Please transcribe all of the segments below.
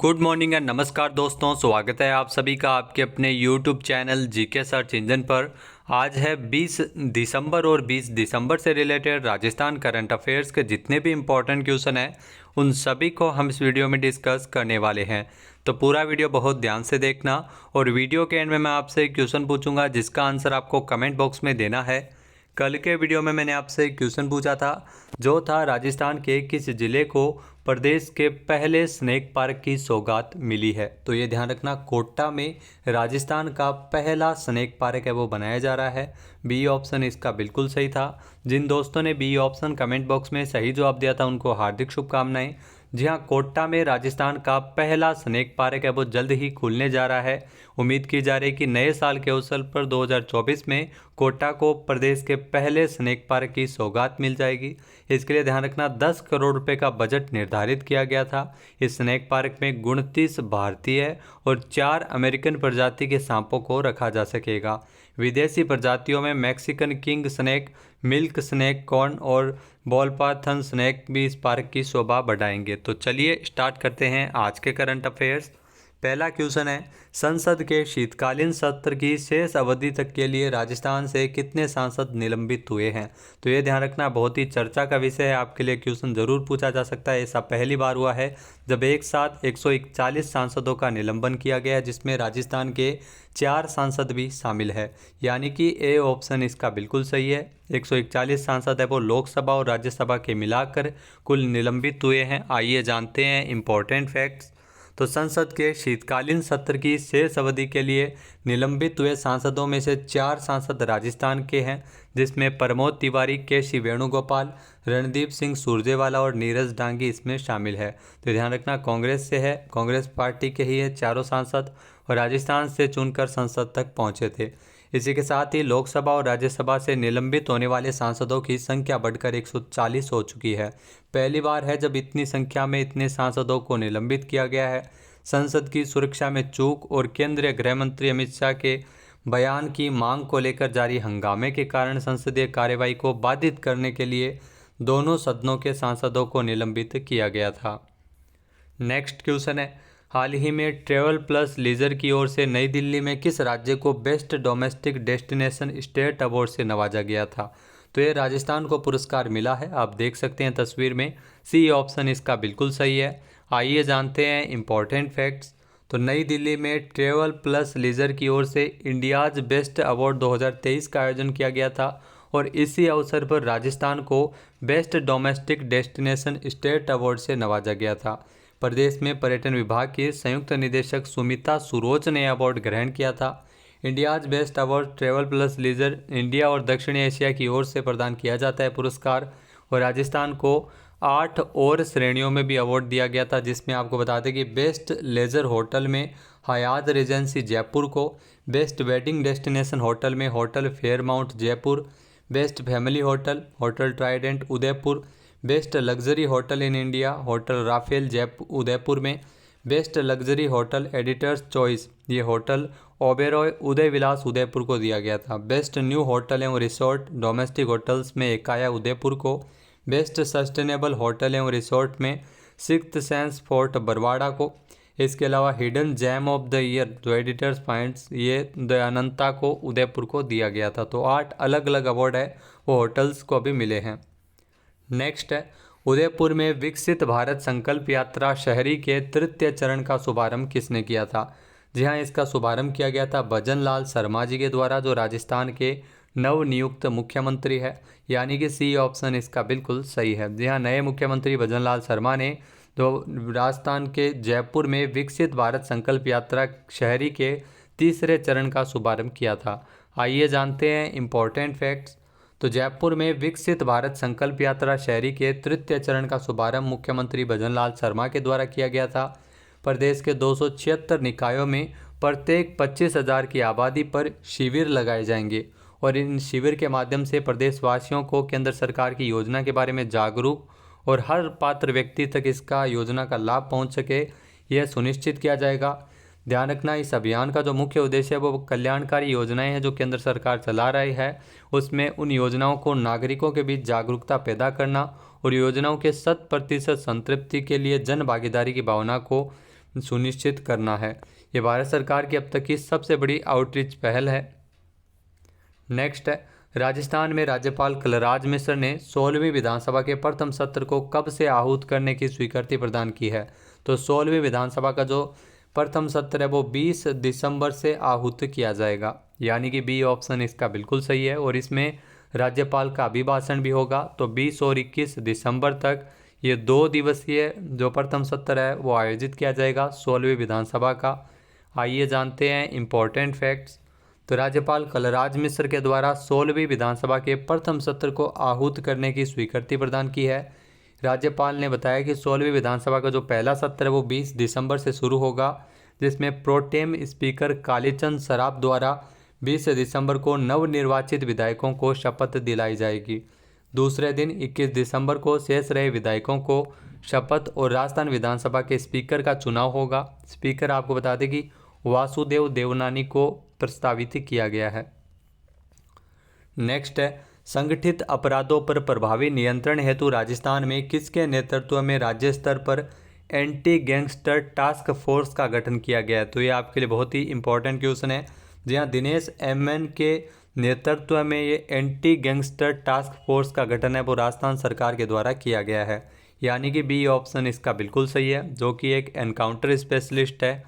Good morning and नमस्कार दोस्तों, स्वागत है आप सभी का आपके अपने YouTube channel GK search engine पर। आज है 20 दिसंबर और 20 दिसंबर से रिलेटेड राजस्थान करंट अफेयर्स के जितने भी इम्पोर्टेंट क्वेश्चन हैं उन सभी को हम इस वीडियो में डिस्कस करने वाले हैं। तो पूरा वीडियो बहुत ध्यान से देखना और वीडियो के एंड में मैं आपसे एक क्वेश्चन पूछूंगा जिसका आंसर आपको कमेंट बॉक्स में देना है। कल के वीडियो में मैंने आपसे एक क्वेश्चन पूछा था जो था राजस्थान के किस जिले को प्रदेश के पहले स्नेक पार्क की सौगात मिली है। तो ये ध्यान रखना, कोटा में राजस्थान का पहला स्नेक पार्क है वो बनाया जा रहा है। बी ऑप्शन इसका बिल्कुल सही था। जिन दोस्तों ने बी ऑप्शन कमेंट बॉक्स में सही जवाब दिया था उनको हार्दिक शुभकामनाएं। जी हाँ, कोटा में राजस्थान का पहला स्नेक पार्क है वो जल्द ही खुलने जा रहा है। उम्मीद की जा रही है कि नए साल के अवसर पर 2024 में कोटा को प्रदेश के पहले स्नेक पार्क की सौगात मिल जाएगी। इसके लिए ध्यान रखना 10 करोड़ रुपए का बजट निर्धारित किया गया था। इस स्नेक पार्क में 29 भारतीय और 4 अमेरिकन प्रजाति के सांपों को रखा जा सकेगा। विदेशी प्रजातियों में Mexican king snake, milk snake, corn और बॉलपाथन स्नेक भी इस पार्क की शोभा बढ़ाएंगे। तो चलिए स्टार्ट करते हैं आज के करंट अफेयर्स। पहला क्वेश्चन है, संसद के शीतकालीन सत्र की शेष अवधि तक के लिए राजस्थान से कितने सांसद निलंबित हुए हैं। तो ये ध्यान रखना, बहुत ही चर्चा का विषय है, आपके लिए क्वेश्चन जरूर पूछा जा सकता है। ऐसा पहली बार हुआ है जब एक साथ 141 सांसदों का निलंबन किया गया है, जिसमें राजस्थान के 4 सांसद भी शामिल है, यानी कि ए ऑप्शन इसका बिल्कुल सही है। 141 सांसद है वो लोकसभा और राज्यसभा के मिलाकर कुल निलंबित हुए हैं। आइए जानते हैं इंपॉर्टेंट फैक्ट्स। तो संसद के शीतकालीन सत्र की शेष अवधि के लिए निलंबित हुए सांसदों में से 4 सांसद राजस्थान के हैं, जिसमें प्रमोद तिवारी, के वेणुगोपाल, रणदीप सिंह सुरजेवाला और नीरज डांगी इसमें शामिल है। तो ध्यान रखना, कांग्रेस से है, कांग्रेस पार्टी के ही है चारों सांसद और राजस्थान से चुनकर संसद तक पहुंचे थे। इसी के साथ ही लोकसभा और राज्यसभा से निलंबित होने वाले सांसदों की संख्या बढ़कर 140 हो चुकी है। पहली बार है जब इतनी संख्या में इतने सांसदों को निलंबित किया गया है। संसद की सुरक्षा में चूक और केंद्रीय गृह मंत्री अमित शाह के बयान की मांग को लेकर जारी हंगामे के कारण संसदीय कार्यवाही को बाधित करने के लिए दोनों सदनों के सांसदों को निलंबित किया गया था। नेक्स्ट क्वेश्चन है, हाल ही में ट्रैवल प्लस लीजर की ओर से नई दिल्ली में किस राज्य को best domestic destination state award से नवाजा गया था। तो ये राजस्थान को पुरस्कार मिला है, आप देख सकते हैं तस्वीर में। सी ऑप्शन इसका बिल्कुल सही है। आइए जानते हैं इंपॉर्टेंट फैक्ट्स। तो नई दिल्ली में ट्रैवल प्लस लीजर की ओर से इंडियाज बेस्ट अवार्ड 2023 का आयोजन किया गया था और इसी अवसर पर राजस्थान को best domestic destination state award से नवाजा गया था। प्रदेश में पर्यटन विभाग की संयुक्त निदेशक सुमिता सुरोज ने अवार्ड ग्रहण किया था। India's best award travel plus leisure India और दक्षिण एशिया की ओर से प्रदान किया जाता है पुरस्कार, और राजस्थान को 8 और श्रेणियों में भी अवार्ड दिया गया था, जिसमें आपको बता दें कि बेस्ट लेजर होटल में हयात रेजेंसी जयपुर को, बेस्ट वेडिंग डेस्टिनेशन होटल में hotel Fairmont Jaipur, best family hotel hotel Trident Udaipur, best luxury hotel in India hotel Raffles Jaipur Udaipur में, best luxury hotel editors choice ये होटल ओबेरॉय उदय विलास उदयपुर को दिया गया था। बेस्ट न्यू होटल एवं रिसोर्ट डोमेस्टिक होटल्स में एकाया उदयपुर को, बेस्ट सस्टेनेबल होटल एवं रिसोर्ट में सिक्स्थ सेंस फोर्ट बरवाड़ा को। इसके अलावा hidden gem of the year जो एडिटर्स पॉइंट्स ये दयानंता को उदयपुर को दिया गया था। तो 8 अलग अलग अवार्ड है वो होटल्स को भी मिले हैं। नेक्स्ट है, उदयपुर में विकसित भारत संकल्प यात्रा शहरी के तृतीय चरण का शुभारंभ किसने किया था। जी हाँ, इसका शुभारंभ किया गया था भजन लाल शर्मा जी के द्वारा, जो राजस्थान के नवनियुक्त मुख्यमंत्री है, यानी कि सी ऑप्शन इसका बिल्कुल सही है। जी हाँ, नए मुख्यमंत्री भजन लाल शर्मा ने जो राजस्थान के जयपुर में विकसित भारत संकल्प यात्रा शहरी के तीसरे चरण का शुभारंभ किया था। आइए जानते हैं इंपॉर्टेंट फैक्ट्स। तो जयपुर में विकसित भारत संकल्प यात्रा शहरी के तृतीय चरण का शुभारंभ मुख्यमंत्री भजन लाल शर्मा के द्वारा किया गया था। प्रदेश के 276 निकायों में प्रत्येक 25,000 की आबादी पर शिविर लगाए जाएंगे और इन शिविर के माध्यम से प्रदेशवासियों को केंद्र सरकार की योजना के बारे में जागरूक और हर पात्र व्यक्ति तक इसका योजना का लाभ पहुंच सके, यह सुनिश्चित किया जाएगा। ध्यान रखना, इस अभियान का जो मुख्य उद्देश्य है वो कल्याणकारी योजनाएं हैं जो केंद्र सरकार चला रही है, उसमें उन योजनाओं को नागरिकों के बीच जागरूकता पैदा करना और योजनाओं के 100% संतृप्ति के लिए जन भागीदारी की भावना को सुनिश्चित करना है। ये भारत सरकार की अब तक की सबसे बड़ी आउटरीच पहल है। नेक्स्ट है, राजस्थान में राज्यपाल कलराज मिश्र ने 16वीं विधानसभा के प्रथम सत्र को कब से आहूत करने की स्वीकृति प्रदान की है। तो 16वीं विधानसभा का जो प्रथम सत्र है वो 20 दिसंबर से आहूत किया जाएगा, यानी कि बी ऑप्शन इसका बिल्कुल सही है। और इसमें राज्यपाल का अभिभाषण भी होगा। तो 20 और 21 दिसंबर तक ये 2 दिवसीय जो प्रथम सत्र है वो आयोजित किया जाएगा 16वीं विधानसभा का। आइए जानते हैं इम्पोर्टेंट फैक्ट्स। तो राज्यपाल कलराज मिश्र के द्वारा 16वीं विधानसभा के प्रथम सत्र को आहूत करने की स्वीकृति प्रदान की है। राज्यपाल ने बताया कि 16वीं विधानसभा का जो पहला सत्र है वो 20 दिसंबर से शुरू होगा, जिसमें प्रोटेम स्पीकर कालीचंद सराफ द्वारा 20 दिसंबर को नवनिर्वाचित विधायकों को शपथ दिलाई जाएगी। दूसरे दिन 21 दिसंबर को शेष रहे विधायकों को शपथ और राजस्थान विधानसभा के स्पीकर का चुनाव होगा। स्पीकर आपको बता दें कि वासुदेव देवनानी को प्रस्तावित किया गया है। नेक्स्ट है, संगठित अपराधों पर प्रभावी नियंत्रण हेतु राजस्थान में किसके नेतृत्व में राज्य स्तर पर एंटी गैंगस्टर टास्क फोर्स का गठन किया गया है। तो ये आपके लिए बहुत ही इंपॉर्टेंट क्वेश्चन है। जी हाँ, दिनेश एमएन के नेतृत्व में ये एंटी गैंगस्टर टास्क फोर्स का गठन है वो राजस्थान सरकार के द्वारा किया गया है, यानी कि बी ऑप्शन इसका बिल्कुल सही है, जो कि एक एनकाउंटर स्पेशलिस्ट है।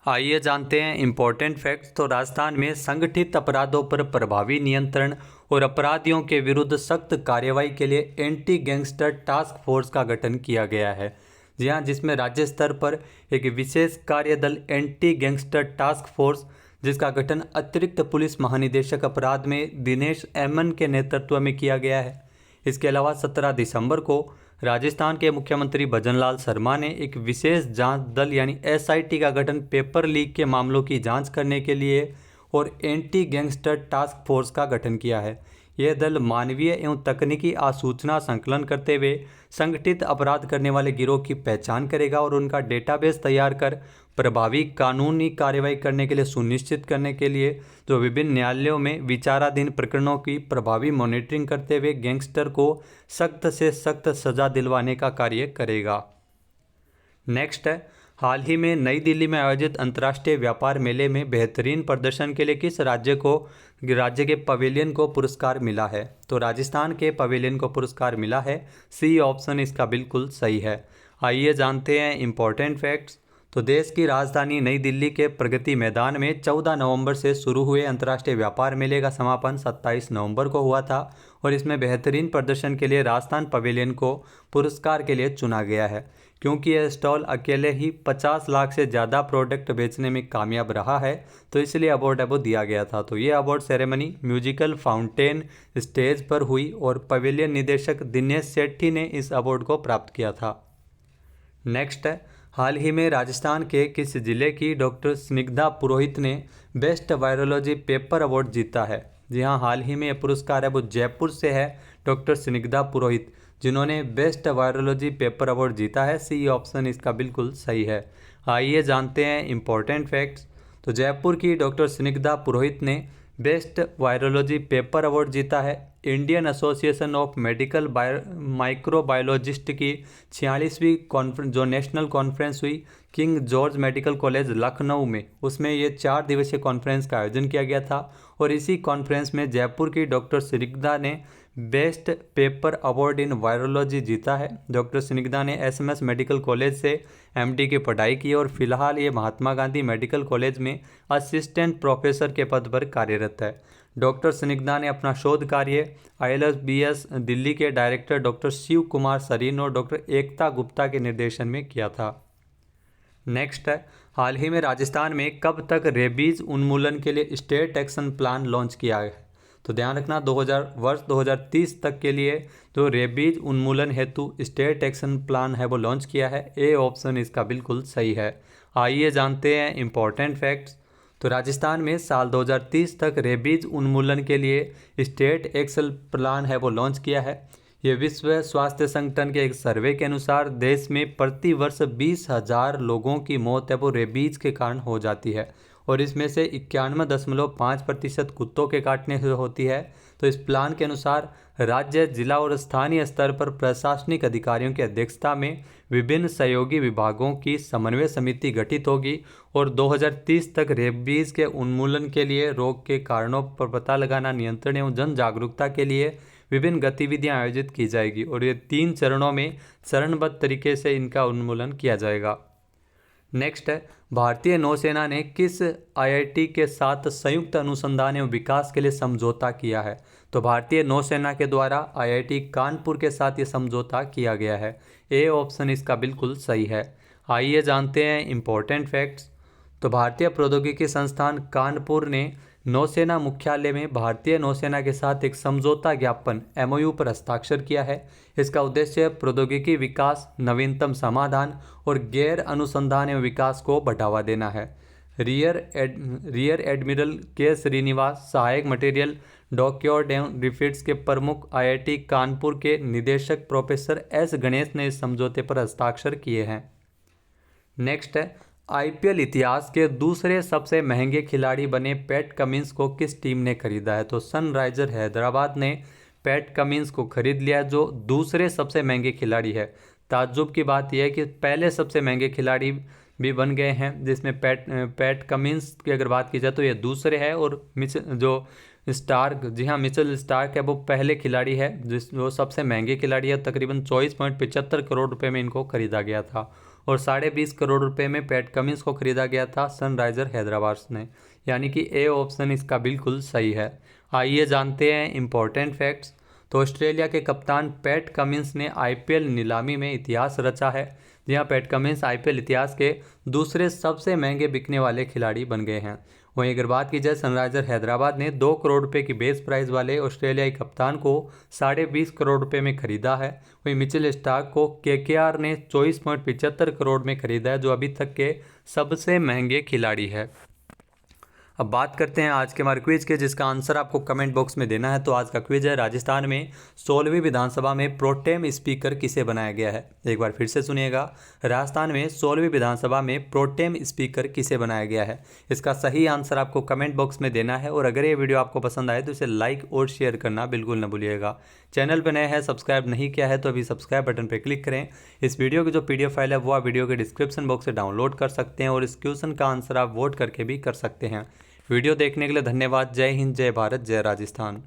आइए जानते हैं इम्पोर्टेंट फैक्ट्स। तो राजस्थान में संगठित अपराधों पर प्रभावी नियंत्रण और अपराधियों के विरुद्ध सख्त कार्रवाई के लिए एंटी गैंगस्टर टास्क फोर्स का गठन किया गया है। जी हाँ, जिसमें राज्य स्तर पर एक विशेष कार्यदल एंटी गैंगस्टर टास्क फोर्स, जिसका गठन अतिरिक्त पुलिस महानिदेशक अपराध में दिनेश एमन के नेतृत्व में किया गया है। इसके अलावा 17 दिसंबर को राजस्थान के मुख्यमंत्री भजनलाल शर्मा ने एक विशेष जांच दल यानी एसआईटी का गठन पेपर लीक के मामलों की जांच करने के लिए और एंटी गैंगस्टर टास्क फोर्स का गठन किया है। यह दल मानवीय एवं तकनीकी आसूचना संकलन करते हुए संगठित अपराध करने वाले गिरोह की पहचान करेगा और उनका डेटाबेस तैयार कर प्रभावी कानूनी कार्रवाई करने के लिए सुनिश्चित करने के लिए जो विभिन्न न्यायालयों में विचाराधीन प्रकरणों की प्रभावी मॉनिटरिंग करते हुए गैंगस्टर को सख्त से सख्त सजा दिलवाने का कार्य करेगा। नेक्स्ट है, हाल ही में नई दिल्ली में आयोजित अंतर्राष्ट्रीय व्यापार मेले में बेहतरीन प्रदर्शन के लिए किस राज्य के पवेलियन को पुरस्कार मिला है। तो राजस्थान के पवेलियन को पुरस्कार मिला है, सी ऑप्शन इसका बिल्कुल सही है। आइए जानते हैं इम्पोर्टेंट फैक्ट्स। तो देश की राजधानी नई दिल्ली के प्रगति मैदान में 14 नवंबर से शुरू हुए अंतर्राष्ट्रीय व्यापार मेले का समापन 27 नवंबर को हुआ था और इसमें बेहतरीन प्रदर्शन के लिए राजस्थान पवेलियन को पुरस्कार के लिए चुना गया है, क्योंकि यह स्टॉल अकेले ही 50 लाख से ज़्यादा प्रोडक्ट बेचने में कामयाब रहा है, तो इसलिए अवार्ड वो दिया गया था। तो ये award ceremony musical fountain stage पर हुई और पवेलियन निदेशक दिनेश सेठी ने इस अवार्ड को प्राप्त किया था। नेक्स्ट है, हाल ही में राजस्थान के किस जिले की डॉक्टर स्निग्धा पुरोहित ने बेस्ट वायरोलॉजी पेपर अवार्ड जीता है। जी हाँ, हाल ही में यह पुरस्कार है वो जयपुर से है, डॉक्टर स्निग्धा पुरोहित, जिन्होंने बेस्ट वायरोलॉजी पेपर अवार्ड जीता है। सी ऑप्शन इसका बिल्कुल सही है। आइए जानते हैं इम्पोर्टेंट फैक्ट्स। तो जयपुर की डॉक्टर स्निग्धा पुरोहित ने बेस्ट वायरोलॉजी पेपर अवार्ड जीता है। Indian association of medical microbiologist की 46वीं कॉन्फ्रेंस जो नेशनल कॉन्फ्रेंस हुई king George medical college Lucknow में, उसमें ये 4 दिवसीय कॉन्फ्रेंस का आयोजन किया गया था और इसी कॉन्फ्रेंस में जयपुर की डॉक्टर स्निग्धा ने best paper award in virology जीता है। डॉक्टर स्निग्धा ने एसएमएस मेडिकल कॉलेज से एमडी की पढ़ाई की और फिलहाल ये महात्मा गांधी मेडिकल कॉलेज में असिस्टेंट प्रोफेसर के पद पर कार्यरत है। डॉक्टर स्निग्धा ने अपना शोध कार्य आईएलएसबीएस दिल्ली के डायरेक्टर डॉक्टर शिव कुमार सरीन और डॉक्टर एकता गुप्ता के निर्देशन में किया था। नेक्स्ट है, हाल ही में राजस्थान में कब तक रेबीज उन्मूलन के लिए स्टेट एक्शन प्लान लॉन्च किया है। तो ध्यान रखना, वर्ष 2030 तक के लिए जो रेबीज उन्मूलन हेतु स्टेट एक्शन प्लान है वो लॉन्च किया है। ए ऑप्शन इसका बिल्कुल सही है। आइए जानते हैं इम्पोर्टेंट फैक्ट्स। तो राजस्थान में साल 2030 तक रेबीज उन्मूलन के लिए स्टेट एक्शन प्लान है वो लॉन्च किया है। ये विश्व स्वास्थ्य संगठन के एक सर्वे के अनुसार देश में प्रति वर्ष 20,000 लोगों की मौत है वो रेबीज के कारण हो जाती है और इसमें से 91.5% कुत्तों के काटने से होती है। तो इस प्लान के अनुसार राज्य, जिला और स्थानीय स्तर पर प्रशासनिक अधिकारियों की अध्यक्षता में विभिन्न सहयोगी विभागों की समन्वय समिति गठित होगी और 2030 तक रेबीज के उन्मूलन के लिए रोग के कारणों पर पता लगाना, नियंत्रण एवं जन जागरूकता के लिए विभिन्न गतिविधियां आयोजित की जाएगी और ये 3 चरणों में चरणबद्ध तरीके से इनका उन्मूलन किया जाएगा। नेक्स्ट है, भारतीय नौसेना ने किस आईआईटी के साथ संयुक्त अनुसंधान एवं विकास के लिए समझौता किया है? तो भारतीय नौसेना के द्वारा आईआईटी कानपुर के साथ ये समझौता किया गया है। ए ऑप्शन इसका बिल्कुल सही है। आइए जानते हैं इम्पोर्टेंट फैक्ट्स। तो भारतीय प्रौद्योगिकी संस्थान कानपुर ने नौसेना मुख्यालय में भारतीय नौसेना के साथ एक समझौता ज्ञापन MOU पर हस्ताक्षर किया है। इसका उद्देश्य प्रौद्योगिकी विकास, नवीनतम समाधान और गैर अनुसंधान एवं विकास को बढ़ावा देना है। रियर एडमिरल के श्रीनिवास, सहायक मटेरियल डॉक्योर्ड एवं रिफिट्स के प्रमुख, IIT कानपुर के निदेशक प्रोफेसर S गणेश ने इस समझौते पर हस्ताक्षर किए हैं। नेक्स्ट है, IPL इतिहास के दूसरे सबसे महंगे खिलाड़ी बने पैट कमिंस को किस टीम ने खरीदा है? तो सनराइजर हैदराबाद ने पैट कमिंस को खरीद लिया, जो दूसरे सबसे महंगे खिलाड़ी है। ताज्जुब की बात यह है कि पहले सबसे महंगे खिलाड़ी भी बन गए हैं, जिसमें पैट कमिंस की अगर बात की जाए तो ये दूसरे है और मिचेल स्टार्क है वो पहले खिलाड़ी है, वो सबसे महंगे खिलाड़ी है। तकरीबन 24.75 करोड़ रुपए में इनको खरीदा गया था और 20.5 करोड़ रुपए में पैट कमिंस को खरीदा गया था सनराइजर हैदराबाद ने, यानी कि ए ऑप्शन इसका बिल्कुल सही है। आइए जानते हैं इम्पोर्टेंट फैक्ट्स। तो ऑस्ट्रेलिया के कप्तान पैट कमिंस ने IPL नीलामी में इतिहास रचा है। जहाँ पैट कमिंस IPL इतिहास के दूसरे सबसे महंगे बिकने वाले खिलाड़ी बन गए हैं। वहीं अगर बात की जाए, सनराइजर हैदराबाद ने 2 करोड़ रुपए की बेस प्राइस वाले ऑस्ट्रेलियाई कप्तान को 20.5 करोड़ रुपए में खरीदा है। वहीं मिचेल स्टार्क को KKR ने 24.75 करोड़ में खरीदा है, जो अभी तक के सबसे महंगे खिलाड़ी है। अब बात करते हैं आज के हमारे क्विज के, जिसका आंसर आपको कमेंट बॉक्स में देना है। तो आज का क्विज है, राजस्थान में 16वीं विधानसभा में प्रोटेम स्पीकर किसे बनाया गया है? एक बार फिर से सुनिएगा, राजस्थान में 16वीं विधानसभा में प्रोटेम स्पीकर किसे बनाया गया है? इसका सही आंसर आपको कमेंट बॉक्स में देना है। और अगर ये वीडियो आपको पसंद आए तो इसे लाइक और शेयर करना बिल्कुल न भूलिएगा। चैनल पर नए हैं, सब्सक्राइब नहीं किया है तो अभी सब्सक्राइब बटन पर क्लिक करें। इस वीडियो की जो PDF फाइल है वो आप वीडियो के डिस्क्रिप्शन बॉक्स से डाउनलोड कर सकते हैं और इस क्वेश्चन का आंसर आप वोट करके भी कर सकते हैं। वीडियो देखने के लिए धन्यवाद। जय हिंद, जय भारत, जय राजस्थान।